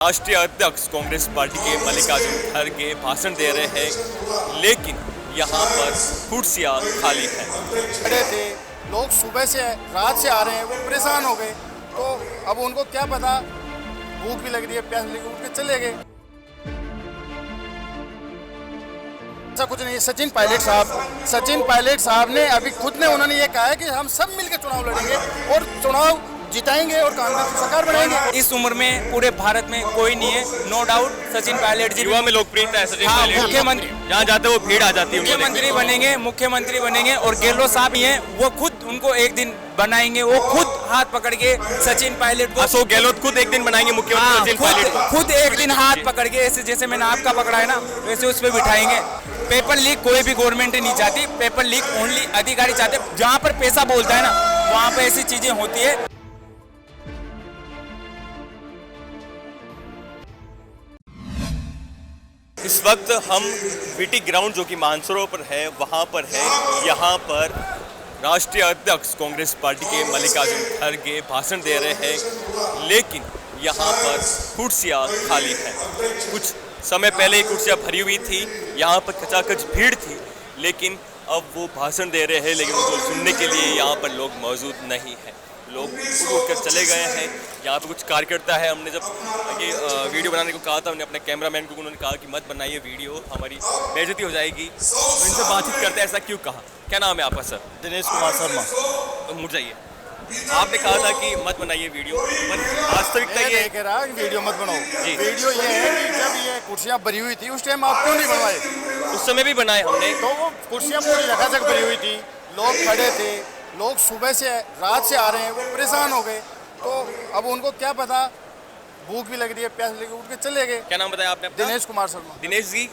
राष्ट्रीय अध्यक्ष कांग्रेस पार्टी के मल्लिकार्जुन खड़गे भाषण दे रहे हैं, लेकिन यहाँ पर कुर्सियाँ खाली हैं। खड़े थे लोग, सुबह से रात से आ रहे हैं, वो परेशान हो गए। तो अब उनको क्या पता, भूख भी लग रही है, प्यास लगी, उठ के चले गए। ऐसा कुछ नहीं है। सचिन पायलट साहब ने अभी खुद ने उन्होंने ये कहा है कि हम सब मिलकर चुनाव लड़ेंगे और चुनाव जिताएंगे और कांग्रेस की सरकार बनाएंगे। इस उम्र में पूरे भारत में कोई नहीं है, नो डाउट सचिन पायलट जी युवा में लोकप्रियता है सचिन पायलट। मुख्यमंत्री जहाँ जाते वो भीड़ आ जाती है। मुख्यमंत्री बनेंगे और गहलोत साहब ही हैं, वो खुद उनको एक दिन बनाएंगे। वो खुद हाथ पकड़ के सचिन पायलट को, अशोक गहलोत खुद एक दिन बनाएंगे मुख्यमंत्री सचिन पायलट को। खुद एक दिन हाथ पकड़ के, ऐसे जैसे मैंने आपका पकड़ा है ना, वैसे उस पर बिठाएंगे। पेपर लीक कोई भी गवर्नमेंट नहीं चाहती, पेपर लीक ओनली अधिकारी चाहते। जहाँ पर पैसा बोलता है ना, वहाँ पे ऐसी चीजें होती है। इस वक्त हम बीटी ग्राउंड जो कि मानसरोवर है वहाँ पर है। यहाँ पर राष्ट्रीय अध्यक्ष कांग्रेस पार्टी के मल्लिकार्जुन खड़गे भाषण दे रहे हैं, लेकिन यहाँ पर कुर्सियाँ खाली हैं। कुछ समय पहले ही कुर्सियाँ भरी हुई थी, यहाँ पर खचाखच भीड़ थी, लेकिन अब वो भाषण दे रहे हैं, लेकिन उनको सुनने के लिए यहाँ पर लोग मौजूद नहीं हैं। लोग उठ कर चले गए हैं। यहाँ पे कुछ कार्यकर्ता है। हमने जब ये वीडियो बनाने को कहा था, हमने अपने कैमरामैन को, उन्होंने कहा कि मत बनाइए वीडियो, हमारी बेइज्जती हो जाएगी। तो इनसे बातचीत करते हैं, ऐसा क्यों कहा? क्या नाम है आपका सर? दिनेश कुमार शर्मा। तो मुड़ जाइए। आपने कहा था कि मत बनाइए वीडियो, पर वास्तविकता ये कह रहा है वीडियो मत बनाओ। जी। वीडियो ये है कि जब ये कुर्सियाँ भरी हुई थी उस टाइम आप क्यों नहीं बनवाए? उस समय भी बनाए हमने। तो वो कुर्सियाँ पूरी झकाझक भरी हुई थी, लोग खड़े थे, लोग सुबह से रात से आ रहे हैं, वो परेशान हो गए। तो अब उनको क्या पता, भूख भी लग रही है, प्यास लगी, उठ के चले गए। क्या नाम बताया आपने अपना? दिनेश कुमार शर्मा। दिनेश जी,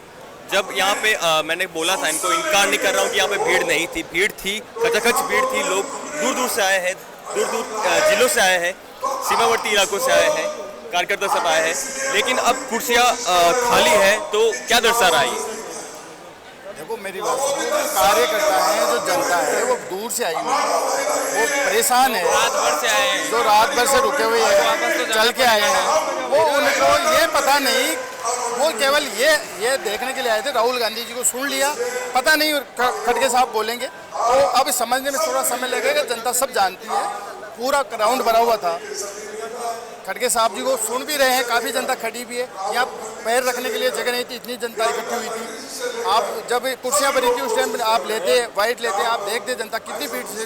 जब यहाँ पे मैंने बोला था इनको, इनकार नहीं कर रहा हूँ कि यहाँ पे भीड़ नहीं थी, भीड़ थी, खचाखच भीड़ थी। लोग दूर दूर से आए हैं, दूर दूर जिलों से आए हैं, सीमावर्ती इलाकों से आए हैं, कार्यकर्ता सब आए हैं, लेकिन अब कुर्सियाँ खाली है। तो क्या दर्शा रहा है? देखो मेरी बात सुनो, जो कार्यकर्ता है, जो जनता है, वो दूर से आई हुई है, वो परेशान है, रात भर से आए हैं, जो रात भर से रुके हुए हैं, चल के आए हैं। वो उनको ये पता नहीं, वो केवल ये देखने के लिए आए थे। राहुल गांधी जी को सुन लिया, पता नहीं खड़गे साहब बोलेंगे, तो अब समझने में थोड़ा समय लगेगा। जनता सब जानती है, पूरा ग्राउंड भरा हुआ था। खड़गे साहब जी को सुन भी रहे हैं, काफ़ी जनता खड़ी भी है। यहाँ पैर रखने के लिए जगह नहीं थी, इतनी जनता इकट्ठी हुई थी। आप जब कुर्सियाँ भरी थी उस टाइम आप लेते, वाइट लेते, आप देखते जनता कितनी भीड़ से।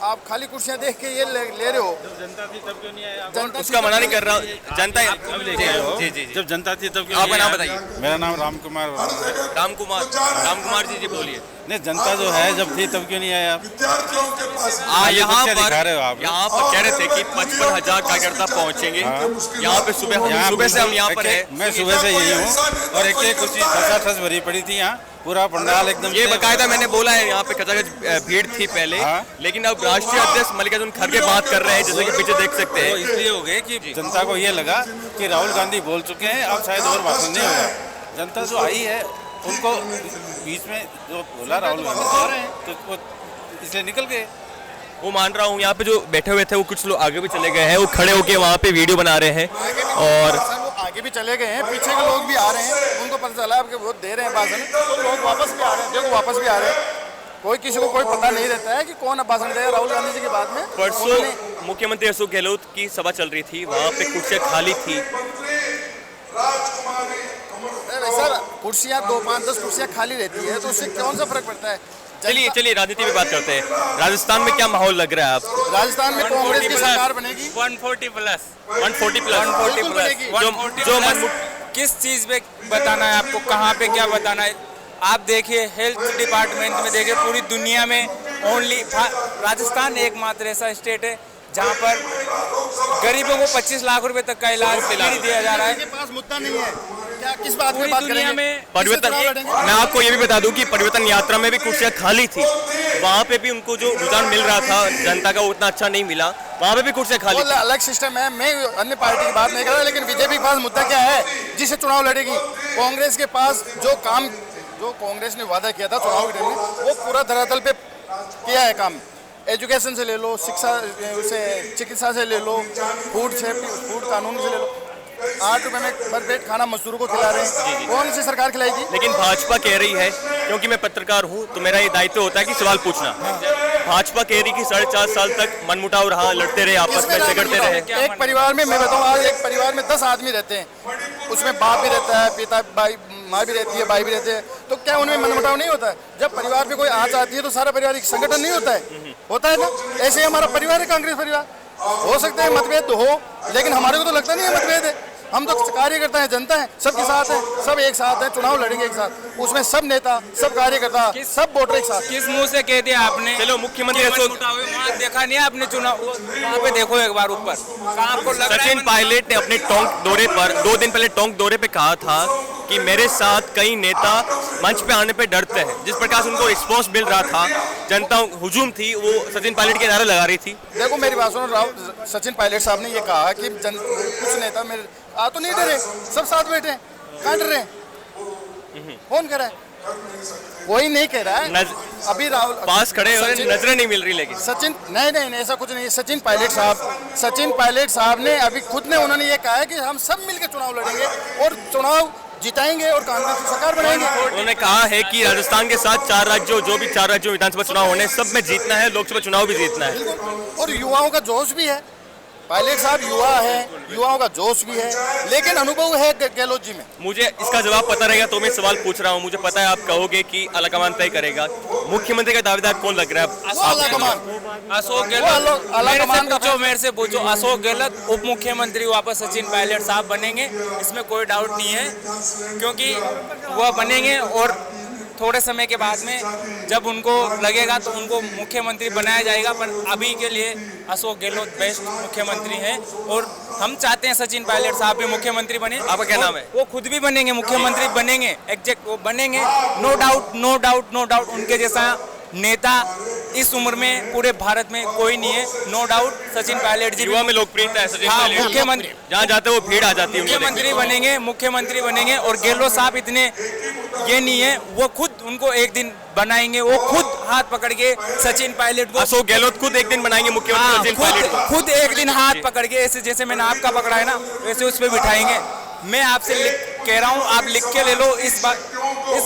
आप खाली कुर्सियाँ देख के ये ले रहे हो। जनता थी तब क्यों नहीं आया? जनता उसका मना नहीं कर रहा हूँ, जनता जी जी। जब जनता थी तब क्यों? आपका नाम बताइए। मेरा नाम राम कुमार। राम कुमार जी बोलिए। नहीं, जनता जो है जब थी तब क्यों नहीं आया? यहाँ दिखा रहे हो आप। कह रहे थे कि 55,000 कार्यकर्ता पहुँचेंगे। यहाँ पे सुबह से हम यहाँ पर है। मैं सुबह से यही हूँ और एक कुछ ठस भरी पड़ी थी यहाँ, पूरा पंडाल एकदम। ये बकायदा मैंने बोला है, यहाँ पे खचाखच भीड़ थी पहले। लेकिन अब राष्ट्रीय अध्यक्ष मल्लिकार्जुन खड़गे बात कर रहे हैं, जैसे कि पीछे देख सकते हैं। तो इसलिए हो गए कि जनता को ये लगा कि राहुल गांधी बोल चुके हैं, अब शायद और भाषण नहीं होगा। जनता जो आई है उनको बीच में जो बोला राहुल गांधी तो वो इसलिए निकल गए। वो मान रहा हूँ। यहाँ पे जो बैठे हुए थे वो कुछ लोग आगे भी चले गए हैं, वो खड़े होके वहाँ पे वीडियो बना रहे हैं। और वो आगे भी चले गए हैं, पीछे के लोग भी आ रहे हैं, उनको पता चला आपके वोट दे रहे हैं भाषण, तो लोग वापस भी आ रहे हैं। देखो वापस भी आ रहे हैं। कोई किसी को कोई पता नहीं रहता है कि कौन अब भाषण देगा राहुल गांधी जी के बाद में। परसों मुख्यमंत्री अशोक गहलोत की सभा चल रही थी, वहाँ पे कुर्सियाँ खाली थी। सर कुर्सियाँ 2, 5, 10 कुर्सियाँ खाली रहती है, तो उससे कौन सा फर्क पड़ता है? चलिए राजनीति में बात करते हैं। राजस्थान में क्या माहौल लग रहा है आपको? राजस्थान में कांग्रेस की सरकार बनेगी। 140 प्लस। 140 प्लस। जो किस चीज पे बताना है आपको, कहाँ पे क्या बताना है? आप देखिए हेल्थ डिपार्टमेंट में, देखिए पूरी दुनिया में ओनली राजस्थान एकमात्र ऐसा स्टेट है जहाँ पर गरीबों को 25 लाख रुपए तक का इलाज फ्री दिया जा रहा है। के पास मुद्दा नहीं है क्या? किस बात पूरी बात दुनिया में परिवर्तन। मैं आपको ये भी बता दूं कि परिवर्तन यात्रा में भी कुर्सियाँ खाली थी, वहाँ पे भी उनको जो रुझान मिल रहा था जनता का वो उतना अच्छा नहीं मिला, वहाँ पे भी कुर्सियाँ खाली। अलग सिस्टम है। मैं अन्य पार्टी की बात नहीं कर रहा, लेकिन बीजेपी के पास मुद्दा क्या है जिससे चुनाव लड़ेगी? कांग्रेस के पास जो कांग्रेस ने वादा किया था चुनाव के टाइम में, वो पूरा धरातल पे किया है काम। एजुकेशन से ले लो, शिक्षा से, चिकित्सा से ले लो, फूड कानून से ले लो, 8 रुपए में पर प्लेट खाना मजदूरों को खिला रहे हैं। कौन सी सरकार खिलाएगी? लेकिन भाजपा कह रही है, क्योंकि मैं पत्रकार हूँ तो मेरा ये दायित्व होता है कि सवाल पूछना। भाजपा कह रही कि 4.5 साल तक मनमुटाव रहा, लड़ते रहे, आपस में झगड़ते रहे। एक परिवार में मैं बताऊँ, आज एक परिवार में 10 आदमी रहते हैं, उसमें बाप भी रहता है, पिता भाई माँ भी रहती है, भाई भी रहते हैं, तो क्या उनमें मनमुटाव नहीं होता है? जब परिवार में कोई आँच आती है तो सारा परिवार एक संगठन नहीं होता है? होता है ना? ऐसे ही हमारा परिवार है, कांग्रेस परिवार। हो सकते हैं मतभेद तो हो, लेकिन हमारे को तो लगता नहीं है मतभेद है। हम तो कार्यकर्ता हैं, जनता है, सबके साथ है, सब एक साथ है, चुनाव लड़ेंगे एक साथ। उसमें सब नेता, सब कार्यकर्ता, सब वोटर एक साथ। किस मुंह से कह दिया आपने? चलो मुख्यमंत्री अशोक, वहाँ देखा नहीं है आपने चुनाव? वहाँ पे देखो एक बार ऊपर, कहाँ आपको लग रहा है? सचिन पायलट ने अपने टोंक दौरे पर 2 दिन पहले टोंक दौरे पे कहा था कि मेरे साथ कई नेता मंच पे आने पे डरते हैं। जिस प्रकार से उनको रिस्पॉन्स मिल रहा था, जनता हुजूम थी, वो सचिन पायलट के नारा लगा रही थी। देखो मेरी बात सुनो, सचिन पायलट साहब ने ये कहा कि कुछ नेता मेरे आ तो नहीं डरे, सब साथ बैठे हैं, कहाँ डर रहे हैं? कौन कह रहा है? कोई नहीं कह रहा है। अभी राहुल पास खड़े हो, नजरें नहीं मिल रही। लेकिन सचिन नहीं ऐसा कुछ नहीं है। सचिन पायलट साहब ने अभी खुद ने उन्होंने ये कहा है कि हम सब मिलकर चुनाव लड़ेंगे और चुनाव जिताएंगे और कांग्रेस की सरकार बनाएंगे। उन्होंने कहा है कि राजस्थान के साथ 4 राज्यों, जो भी 4 राज्यों विधानसभा चुनाव होने, सब में जीतना है, लोकसभा चुनाव भी जीतना है। और युवाओं का जोश भी है। पायलट साहब युवा है, युवाओं का जोश भी है, लेकिन अनुभव है गहलोत जी में। मुझे इसका जवाब पता रहेगा तो मैं सवाल पूछ रहा हूँ। मुझे पता है आप कहोगे कि आलाकमान तय करेगा। मुख्यमंत्री का दावेदार कौन लग रहा है? अशोक गहलोत। मेरे से पूछो, अशोक गहलोत उप मुख्यमंत्री वापस सचिन पायलट साहब बनेंगे, इसमें कोई डाउट नहीं है, क्योंकि वह बनेंगे और थोड़े समय के बाद में जब उनको लगेगा तो उनको मुख्यमंत्री बनाया जाएगा। पर अभी के लिए अशोक गहलोत बेस्ट मुख्यमंत्री हैं और हम चाहते हैं सचिन पायलट साहब भी मुख्यमंत्री बने। आपका क्या नाम है? वो खुद भी बनेंगे, मुख्यमंत्री बनेंगे, एग्जैक्ट वो बनेंगे, नो डाउट। उनके जैसा नेता इस उम्र में पूरे भारत में कोई नहीं है, नो डाउट। सचिन पायलट जी युवा में लोकप्रियता है सचिन हाँ, पायलट। मुख्यमंत्री जहाँ जाते वो भीड़ आ जाती है। मुख्यमंत्री बनेंगे और गहलोत साहब इतने ये नहीं है, वो खुद उनको एक दिन बनाएंगे, वो खुद हाथ पकड़ के सचिन पायलट को। अशोक गहलोत खुद एक दिन बनाएंगे मुख्यमंत्री सचिन पायलट को। खुद एक दिन हाथ पकड़ के, ऐसे जैसे मैंने आपका पकड़ा है ना, वैसे उस पर बिठाएंगे। मैं आपसे कह रहा हूँ, आप लिख के ले लो इस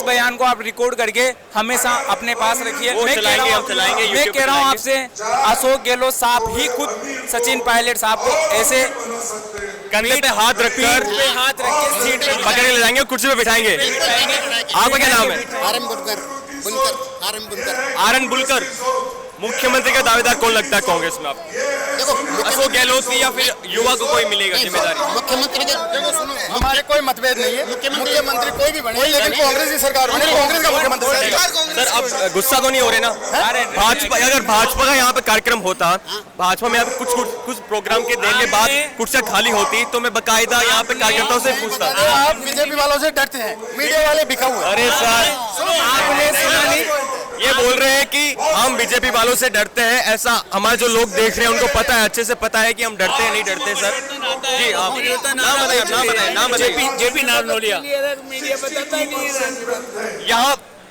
बयान को, आप रिकॉर्ड करके हमेशा अपने पास रखिए। मैं कह रहा हूँ आपसे, अशोक गहलोत साहब ही खुद सचिन पायलट साहब को ऐसे कंधे पे हाथ रख के सीट पे पकड़ के ले जाएंगे और कुर्सी पे बिठाएंगे। आपका क्या नाम है? आरएन बुलकर। मुख्यमंत्री का दावेदार कौन लगता है कांग्रेस में आपको? देखो अशोक गहलोत की या फिर युवा को कोई मिलेगा जिम्मेदारी? मुख्यमंत्री के देखो सुनो, हमारे कोई मतभेद नहीं है। मुख्यमंत्री कोई भी बने, लेकिन कांग्रेस की सरकार बने, कांग्रेस का मुख्यमंत्री बनेगा। सर आप गुस्सा तो नहीं हो रहे ना? भाजपा, अगर भाजपा का यहाँ पे कार्यक्रम होता, भाजपा में यहाँ पे कुछ प्रोग्राम के देने बाद कुर्सियाँ खाली होती तो मैं बकायदा यहाँ पे कार्यकर्ताओं से पूछता। आप बीजेपी वालों से डरते हैं, मीडिया वाले बिका हुए। अरे सर, आपने सुना नहीं? ये बोल रहे हैं कि हम बीजेपी वालों से डरते हैं। ऐसा हमारे जो लोग देख रहे हैं उनको पता है, अच्छे से पता है कि हम डरते हैं नहीं डरते। सर जी आप नाम बताइए। जेपी नारनौलिया।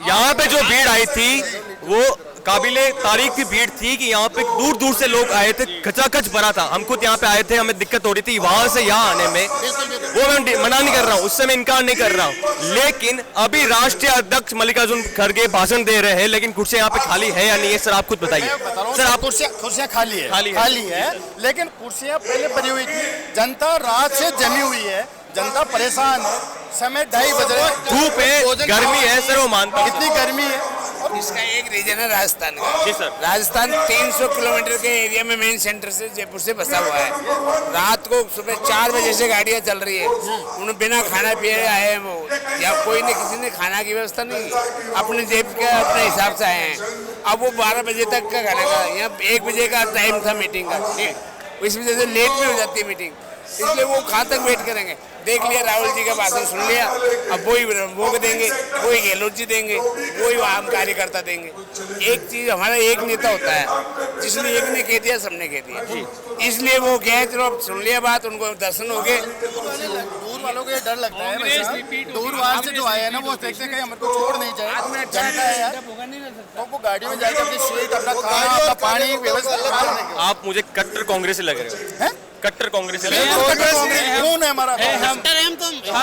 यहाँ पे जो भीड़ आई थी वो काबिले तारीफ की भीड़ थी कि यहाँ पे दूर दूर से लोग आए थे, खचाखच भरा था। हम खुद यहाँ पे आए थे, हमें दिक्कत हो रही थी वहां से यहाँ आने में। वो मैं मना नहीं कर रहा हूँ, उससे मैं इनकार नहीं कर रहा हूँ, लेकिन अभी राष्ट्रीय अध्यक्ष मल्लिकार्जुन खड़गे भाषण दे रहे हैं, लेकिन कुर्सियाँ यहाँ पे खाली है या नहीं है? सर आप खुद बताइए। सर आप कुर्सियाँ खाली है, लेकिन कुर्सियाँ पहले भरी हुई थी। जनता रात से जमी हुई है, जनता परेशान है। समय 2:30 बज रहे, धूप है, गर्मी है सर, वो मानता हूं। कितनी गर्मी है। इसका एक रीजन है राजस्थान का। जी सर। राजस्थान 300 किलोमीटर के एरिया में मेन सेंटर से जयपुर से बसा हुआ है। रात को सुबह 4 बजे से गाड़ियाँ चल रही है, उन्हें बिना खाना पिए आए हैं वो, या कोई ने किसी ने खाना की व्यवस्था नहीं, अपने जेब के अपने हिसाब से आए हैं। अब वो 12 बजे तक का खाने का, यहाँ 1 बजे का टाइम था मीटिंग का, इस वजह से लेट भी हो जाती है मीटिंग, इसलिए वो कहाँ तक वेट करेंगे। देख लिया राहुल जी का भाषण सुन लिया, अब वही वो देंगे, वही गहलोत जी देंगे, वही आम कार्यकर्ता देंगे। एक चीज, हमारा एक नेता होता है, जिसने एक ने कह दिया सबने कह दिया, इसलिए वो कहे चलो अब सुन लिया बात, उनको दर्शन हो गए। दूर वालों को ये डर लगता है भाई साहब, दूर वहां से जो आए हैं ना वो देखते हैं हमारे को छोड़ नहीं जाए। जनता है यार, तो वो गाड़ी में जाके अपनी सीट, अपना खाना, अपना पानी व्यवस्था। आप मुझे कट्टर कांग्रेसी लग रहे हो। कट्टर कांग्रेस खून है हमारा। हम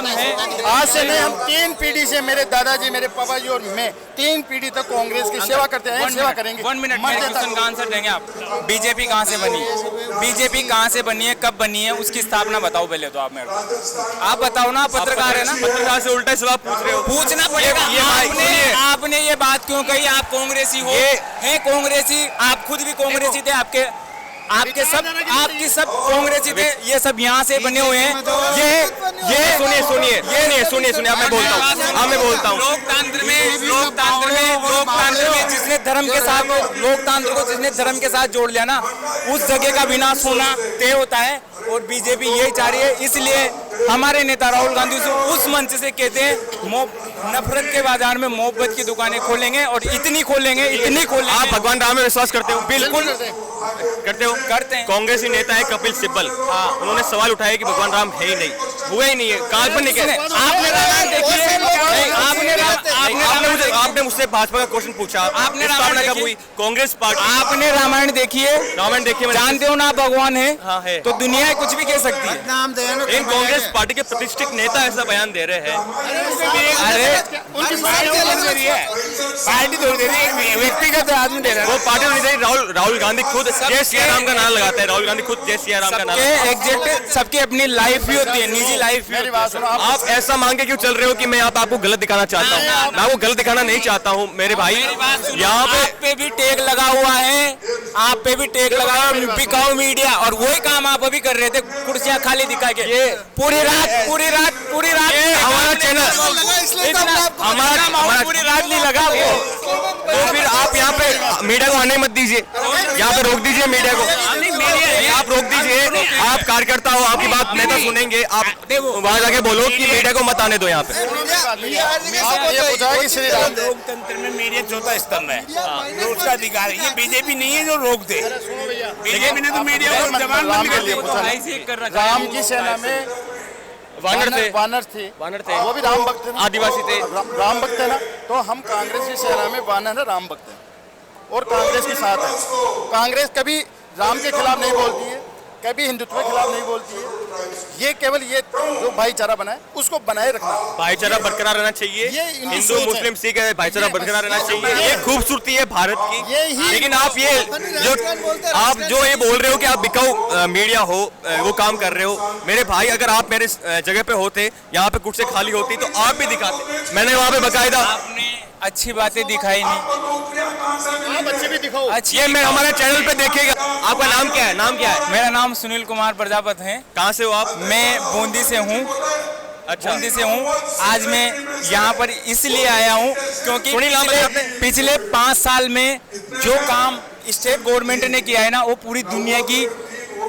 हैं आज से नहीं, हम 3 पीढ़ी से, मेरे दादाजी, मेरे पापा जी और मैं 3 पीढ़ी तक कांग्रेस की सेवा करते हैं, सेवा करेंगे। 1 मिनट मरते मेरे क्वेश्चन तक। का आंसर देंगे आप। बीजेपी कहाँ से बनी है? बीजेपी कहाँ से बनी है, कब बनी है, उसकी स्थापना बताओ पहले तो आप मेरे को। आप बताओ ना, पत्रकार है ना, पत्रकार से उल्टा सवाल पूछ रहे हो। पूछना पड़ेगा। ये आपने ये बात क्यों कही? आप कांग्रेसी हो, हैं कांग्रेसी, आप खुद भी कांग्रेसी थे, आपकी सब कांग्रेसी थे, ये सब यहाँ से बने हुए हैं। ये सुनिए अब मैं बोलता हूँ। लोकतंत्र में जिसने धर्म के साथ, लोकतंत्र को जिसने धर्म के साथ जोड़ लिया ना, उस जगह का विनाश होना तय होता है। और बीजेपी यही चाह रही है, इसलिए हमारे नेता राहुल गांधी उस मंच से कहते हैं नफरत के बाजार में मोहब्बत की दुकानें खोलेंगे, और इतनी खोलेंगे। आप भगवान राम में विश्वास करते हो? बिल्कुल करते हैं। कांग्रेसी नेता है कपिल सिब्बल, उन्होंने सवाल उठाया कि भगवान राम है ही नहीं, हुए ही नहीं है, काल्पनिक है। आपने रामायण देखी है? आपने मुझसे भाजपा का क्वेश्चन पूछा, आपने स्थापना रामायण कब हुई? कांग्रेस पार्टी। आपने रामायण देखी है? रामायण देखिए, जानते हो ना भगवान है? हाँ है। तो दुनिया कुछ भी कह सकती है। इन कांग्रेस पार्टी के प्रतिष्ठित नेता ऐसा बयान दे रहे हैं। अरे पार्टी थोड़ी दे रही है, व्यक्तिगत आदमी दे रहा है। वो पार्टी नहीं दे रही। राहुल गांधी खुद जय सिया राम का नारा लगाता है। राहुल गांधी खुद जय सिया राम का नारा। एग्जैक्ट, सबकी अपनी लाइफ भी होती है, निजी लाइफ भी मेरी होती है। बात सुनो, आप ऐसा मांग के क्यों चल रहे हो कि मैं आपको गलत दिखाना चाहता हूँ? मैं आपको गलत दिखाना नहीं चाहता हूँ मेरे भाई। यहाँ आप पे भी टैग लगा हुआ है, आप पे भी टैग लगा हुआ है, बिकाऊ मीडिया, और वही काम आप अभी कर रहे थे, कुर्सियां खाली दिखा के। ये पूरी रात हमारा चैनल, हमारा पूरी रात नहीं लगा वो। तो फिर आप यहाँ पे मीडिया को आने मत दीजिए, यहाँ पे रोक दीजिए मीडिया को। आप रोक दीजिए, आप कार्यकर्ता हो, आपकी बात नेता सुनेंगे। आप वहाँ जाके बोलो कि मीडिया को मत आने दो यहाँ पे। ये पूछा है कि श्री राम लोकतंत्र में मीडिया चौथा स्तंभ है, जो उसका अधिकार है। ये बीजेपी नहीं है जो रोक दे। बीजेपी ने तो मीडिया को जबान बंद कर दिया। राम की सेना में वानर थे, वो भी राम भक्त थे ना, आदिवासी थे। राम भक्त है ना। तो हम कांग्रेस की सेना में वानर है, राम भक्त है और कांग्रेस के साथ है। कांग्रेस कभी राम के खिलाफ नहीं बोलती है, कभी हिंदुत्व के खिलाफ नहीं बोलती है। ये केवल ये जो भाईचारा बना है उसको बनाए रखना, भाईचारा बरकरार रहना चाहिए। ये इनकी हिंदू सोच है। मुस्लिम सिख है, भाईचारा बरकरार रहना चाहिए। ये खूबसूरती है भारत की। लेकिन आप जो ये बोल रहे हो कि आप बिकाऊ मीडिया हो, वो काम कर रहे हो। मेरे भाई, अगर आप मेरे जगह पे होते, यहाँ पे कुर्सी खाली होती तो आप भी दिखाते। मैंने वहाँ पे बकायदा आपने अच्छी बातें दिखाई नहीं। आप अच्छे भी दिखाओ। ये मैं हमारे चैनल पे देखेगा। आपका नाम क्या है? नाम क्या है? मेरा नाम सुनील कुमार प्रजापत है। कहाँ से हो आप? मैं बूंदी से हूँ। अच्छा, बूंदी से हूँ। आज मैं यहाँ पर इसलिए आया हूँ क्योंकि पिछले 5 साल में जो काम स्टेट गवर्नमेंट ने किया है ना, वो पूरी दुनिया की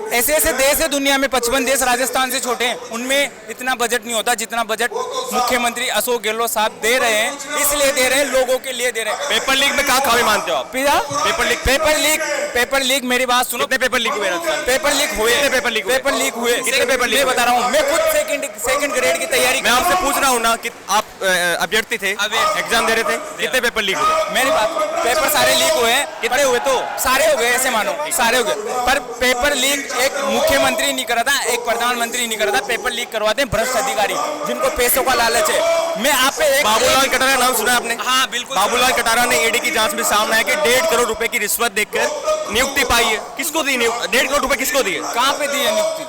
ऐसे ऐसे देश है दुनिया में, 55 देश राजस्थान से छोटे हैं, उनमें इतना बजट नहीं होता जितना बजट मुख्यमंत्री अशोक गहलोत साहब दे रहे हैं। इसलिए दे रहे हैं, लोगों के लिए दे रहे हैं। पेपर लीक में क्या खामी मानते हो आप? पेपर लीक मेरी बात सुनो। कितने पेपर लीक हुए? पेपर लीक हुए। कितने पेपर लीक? मैं बता रहा हूँ, मैं खुद सेकंड ग्रेड की तैयारी। मैं आपसे पूछ रहा हूँ ना कि आप अभ्यर्थी थे, एग्जाम दे रहे थे, कितने पेपर लीक हुए? मेरी बात, पेपर सारे लीक हुए हैं। कितने हुए? तो सारे हो गए, ऐसे मानो सारे हो गए। पर पेपर लीक एक मुख्यमंत्री नहीं करा था, एक प्रधानमंत्री नहीं करा था। पेपर लीक करवाते हैं भ्रष्ट अधिकारी, जिनको पैसों का लालच है। मैं आप पे बाबूलाल कटारा नाम सुना आपने? हाँ बिल्कुल। बाबूलाल कटारा ने ईडी की जांच में सामने आया कि 1.5 करोड़ रुपए की रिश्वत देकर नियुक्ति पाई है। किसको दी? 1.5 करोड़ रुपए किसको दिए? कहाँ पे दी है नियुक्ति?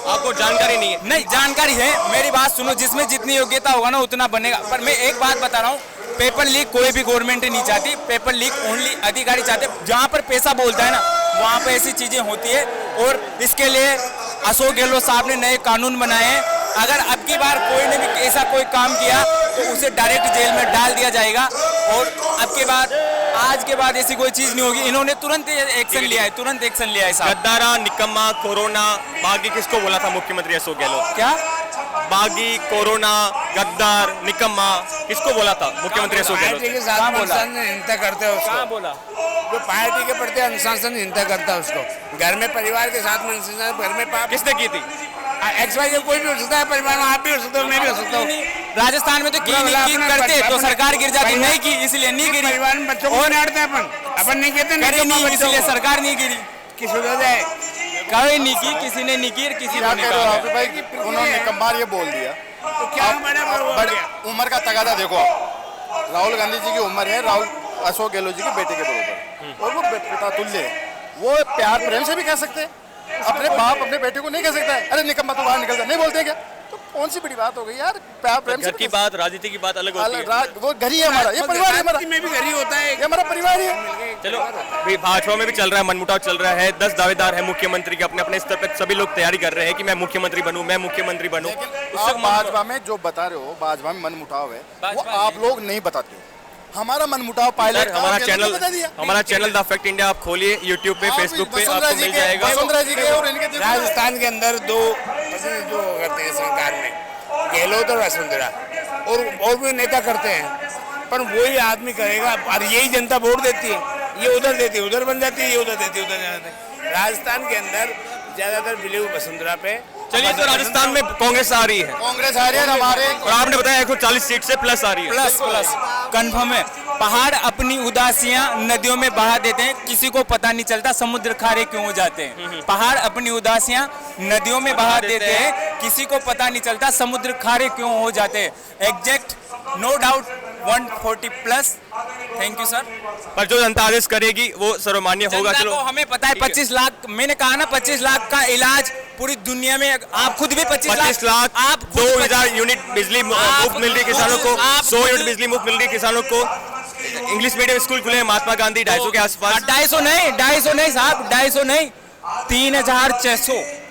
आपको जानकारी नहीं है? नहीं, जानकारी है। मेरी बात सुनो, जिसमें जितनी योग्यता होगा ना उतना बनेगा। पर मैं एक बात बता रहा हूँ, पेपर लीक कोई भी गवर्नमेंट नहीं चाहती। पेपर लीक ओनली अधिकारी चाहते। जहाँ पर पैसा बोलता है ना, वहाँ पे ऐसी चीजें होती है। और इसके लिए अशोक गहलोत साहब ने नए कानून बनाए हैं। अगर अब की बार कोई ने भी ऐसा कोई काम किया तो उसे डायरेक्ट जेल में डाल दिया जाएगा। और अब के बाद, आज के बाद ऐसी कोई चीज नहीं होगी। इन्होंने तुरंत एक्शन लिया है, तुरंत एक्शन लिया है। गद्दारा, निकम्मा, कोरोना, बागी किसको बोला था मुख्यमंत्री अशोक गहलोत? क्या बागी, कोरोना, गद्दार, निकम्मा किसको बोला था मुख्यमंत्री अशोक पार्टी गहलोत? के साथ अनुशासनहीनता करते हैं उसको। बोला? जो पार्टी के प्रति अनुशासनहीनता करता है उसको। घर में परिवार के साथ में, घर में पाप किसने की थी? XY कोई भी हो सकता है, परिवार में आप भी हो सकते हो, मैं भी हो सकता हूँ। राजस्थान में तो की करते तो सरकार गिर जाती, नहीं की इसलिए नहीं गिरी। परिवार में बच्चों को निहारते हैं अपन नहीं कहते, इसलिए सरकार नहीं गिरी। किस वजह से कोई नहीं की, किसी ने नहीं की, किसी क्या ने कह नहीं रहे हो कहा। आप भाई? उन्होंने निकम्मार ये बोल दिया। तो क्या हमारा वो बड़े उम्र का तगादा देखो आप। राहुल गांधी जी की उम्र है राहुल अशोक गहलोत जी के बेटे के बराबर, और वो पिता तुल्य है। वो प्यार प्रेम से भी कह सकते हैं, अपने बाप अपने बेटे को नहीं कह सकता है अरे निकम्मा तो बाहर निकलता, नहीं बोलते क्या? तो कौन सी बड़ी बात हो गई यार, प्यार प्रेम से घर की बात, राजनीति की बात अलग होती है। वो घर ही है हमारा, ये परिवार है हमारा, में भी घर ही होता है। ये हमारा परिवार ही है। चलो अभी भाजपा में भी चल रहा है, मनमुटाव चल रहा है। 10 दावेदार है मुख्यमंत्री के, अपने अपने स्तर पर सभी लोग तैयारी कर रहे हैं कि मैं मुख्यमंत्री बनूं, मैं मुख्यमंत्री बनूं। आप भाजपा में जो बता रहे हो, भाजपा में मनमुटाव है, वो आप लोग नहीं बताते हो। हमारा मनमुटाव पायलट हमारा चैनल द फैक्ट इंडिया आप खोलिए यूट्यूब पे, फेसबुक पे आपको मिल जाएगा। वसुंधरा जी के और इनके राजस्थान के अंदर दो जो करते हैं सरकार में, गहलोत और वसुंधरा, और भी नेता करते हैं, पर वही आदमी करेगा और यही जनता वोट देती है। ये उधर देती है उधर बन जाती है, ये उधर देती है उधर जाती है। राजस्थान के अंदर ज्यादातर बिलीव वसुंधरा पे। चलिए, तो राजस्थान में कांग्रेस आ रही है, कांग्रेस आ रही है हमारे, और आपने बताया 140 सीट से प्लस आ रही है। प्लस कंफर्म है। पहाड़ अपनी उदासियां नदियों में बहा देते हैं, किसी को पता नहीं चलता समुद्र खारे क्यों हो जाते हैं। पहाड़ अपनी उदासियां नदियों में बहा देते हैं, किसी को पता नहीं चलता समुद्र खारे क्यों हो जाते हैं। Exact, no doubt 140 plus. Thank you sir. पर जो जनता आदेश करेगी वो सर्वमान्य होगा। जनता चलो को हमें पता है 25 लाख, मैंने कहा ना 25 लाख का इलाज पूरी दुनिया में, आप खुद भी 25 लाख, आप 2000 यूनिट बिजली मुफ्त मिल रही है किसानों को, 100 यूनिट बिजली मुफ्त मिल रही है किसानों को। इंग्लिश मीडियम स्कूल खुले हैं महात्मा गांधी 250 के आसपास। 250 नहीं साहब, 250 नहीं,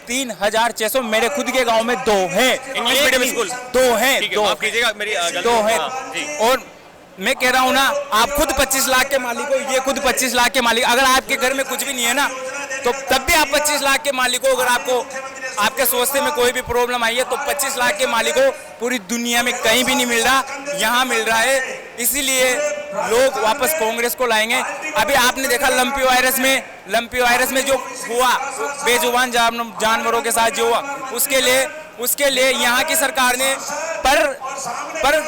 3600 मेरे खुद के गांव में 2 हैं इंग्लिश मीडियम स्कूल, 2 हैं, ठीक है, 2 माफ कीजिएगा मेरी गलती। 2 हैं। हाँ, जी। और मैं कह रहा हूँ ना, आप खुद 25 लाख के मालिक हो, ये खुद 25 लाख के मालिक। अगर आपके घर में कुछ भी नहीं है ना, तो तब भी आप 25 लाख के मालिक हो। अगर आपको आपके सोचते में कोई भी प्रॉब्लम आई है, तो 25 लाख के मालिक हो। पूरी दुनिया में कहीं भी नहीं मिल रहा, यहाँ मिल रहा है। इसीलिए लोग वापस कांग्रेस को लाएंगे। अभी आपने देखा लंपी वायरस में जो हुआ, बेजुबान जानवरों के साथ जो हुआ, उसके लिए यहाँ की सरकार ने पर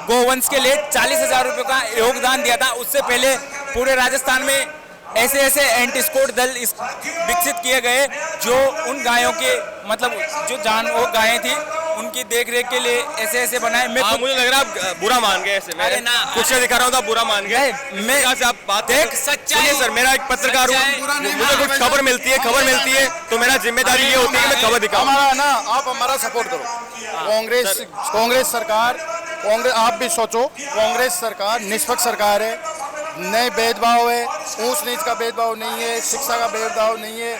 गोवंश के लिए 40,000 रुपये का योगदान दिया था। उससे पहले पूरे राजस्थान में ऐसे एंटी स्कोट दल विकसित किए गए, जो उन गायों के, मतलब जो वो गायें थी, उनकी देखरेख के लिए ऐसे बनाए। मुझे लग रहा है आप बुरा मान गए ऐसे। अरे ना, कुछ से दिखा रहा हूँ तो आप बुरा मान गए। मैं से आप बात देख सुनिए सर, मेरा एक पत्रकार हूँ, मुझे कुछ खबर मिलती है तो मेरा जिम्मेदारी ये होती है कि मैं खबर दिखाऊं। हमारा ना, आप हमारा सपोर्ट करो। कांग्रेस सरकार, आप भी सोचो, कांग्रेस सरकार निष्पक्ष सरकार है, नए भेदभाव है, ऊंच नीच का भेदभाव नहीं है, शिक्षा का भेदभाव नहीं है।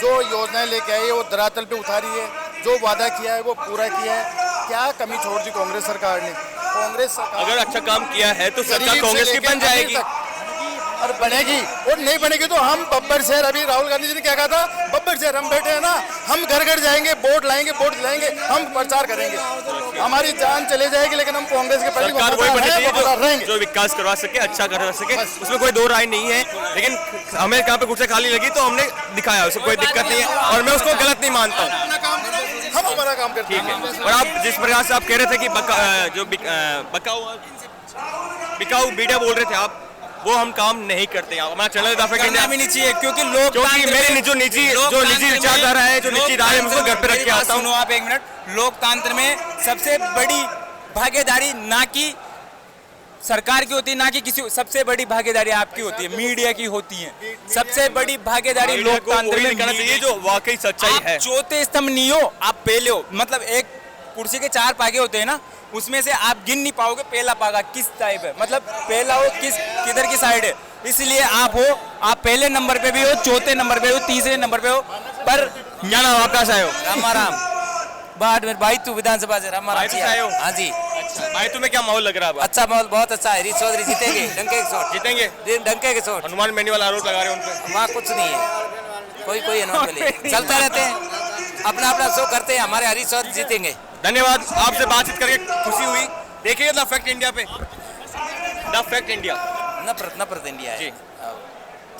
जो योजनाएं लेके आई है वो धरातल पे उतारी है, जो वादा किया है वो पूरा किया है। क्या कमी छोड़ दी कांग्रेस सरकार ने? कांग्रेस सरकार अगर अच्छा काम किया है तो सरकार कांग्रेस की बन जाएगी और बनेगी, और नहीं बनेगी तो हम बब्बर शहर, अभी राहुल गांधी जी ने क्या कहा था, बब्बर शहर हम बैठे हैं ना, हम घर घर जाएंगे, वोट लाएंगे, वोट दिलाएंगे, हम प्रचार करेंगे, हमारी जान चले जाएगी, लेकिन हम कांग्रेस के प्रति सरकार वही बनी रहेंगे जो विकास करवा सके, अच्छा करवा सके, उसमें कोई दो राय नहीं है। लेकिन हमें कहाँ पे कुर्सी खाली लगी तो हमने दिखाया, उसमें कोई दिक्कत नहीं है और मैं उसको गलत नहीं मानता हूँ। हम हमारा काम करते ठीक है। और आप जिस प्रकार से आप कह रहे थे कि बिकाऊ मीडिया बोल रहे थे आप, वो हम काम नहीं करते हैं। हमारा चैनल करना भी नहीं चाहिए, क्योंकि मेरे जो निजी विचारधारा है, जो निजी राय है, उसको घर पे रख के आता हूँ। सुनो आप एक मिनट, लोकतंत्र में सबसे बड़ी भागीदारी ना कि सरकार की होती है, ना कि किसी, सबसे बड़ी भागीदारी आपकी होती है, मीडिया की होती है। सबसे बड़ी भागीदारी लोकतंत्र में करना चाहिए जो वाकई सच्चाई है। चौथे स्तंभ नहीं हो, आप पहले हो। मतलब एक कुर्सी के 4 पागे होते हैं ना, उसमें से आप गिन नहीं पाओगे पहला पागा किस टाइप है, मतलब पहला हो किधर की साइड है। इसलिए आप पहले नंबर पे भी हो, चौथे नंबर पे हो, तीसरे नंबर पे हो। पर क्या नाम आपका से आए हो? रामाराम भाई, तू विधानसभा से रामाराम से आए हो? हाँ जी। भाई तुम्हें क्या माहौल लग रहा है? अच्छा माहौल, बहुत अच्छा है। चौधरी जीतेंगे, डंके के शॉट जीतेंगे, डंके के शॉट। हनुमान मेनी वाला आरोप लगा रहे हैं उन पे। वहाँ कुछ नहीं है, कोई हनुमान मेनी चलते रहते हैं, अपना शो करते हैं। हमारे हरीश चौधरी जीतेंगे। धन्यवाद, आपसे बातचीत करके खुशी हुई। देखिए द फैक्ट इंडिया पे, द फैक्ट इंडिया, नफरत इंडिया है।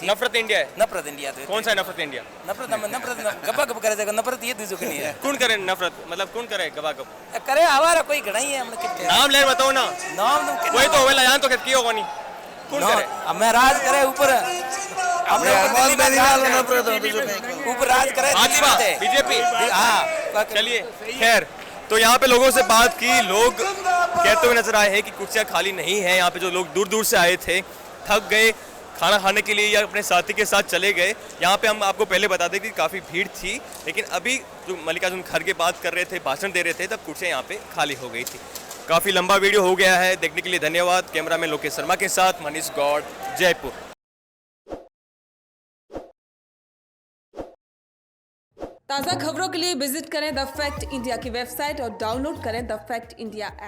नफरत इंडिया है। नफरत इंडिया तो कौन सा है नफरत इंडिया? नफरत गप करे जाएगा, नफरत ये दूसरों की नहीं है। कौन करे नफरत, मतलब कौन करे गवा गप करे? हमारा कोई घड़ा ही है, हमने कितने नाम ले बताओ ना, नाम कोई तो होवे जान तो कित की होगा नहीं, कौन करे? मैं राज करे ऊपर, उपराज करे भाजपा बीजेपी हाँ चलिए खैर, तो यहाँ पे लोगों से बात की, लोग कहते हुए नजर आए हैं कि कुर्सियाँ खाली नहीं है। यहाँ पे जो लोग दूर दूर से आए थे, थक गए खाना खाने के लिए या अपने साथी के साथ चले गए। यहाँ पे हम आपको पहले बता दें कि काफ़ी भीड़ थी, लेकिन अभी जो मल्लिकार्जुन खड़गे बात कर रहे थे, भाषण दे रहे थे, तब कुर्सियाँ यहाँ पे खाली हो गई थी। काफ़ी लंबा वीडियो हो गया है, देखने के लिए धन्यवाद। कैमरामैन लोकेश शर्मा के साथ मनीष गौड़, जयपुर। ताज़ा खबरों के लिए विजिट करें द फैक्ट इंडिया की वेबसाइट और डाउनलोड करें द फैक्ट इंडिया ऐप।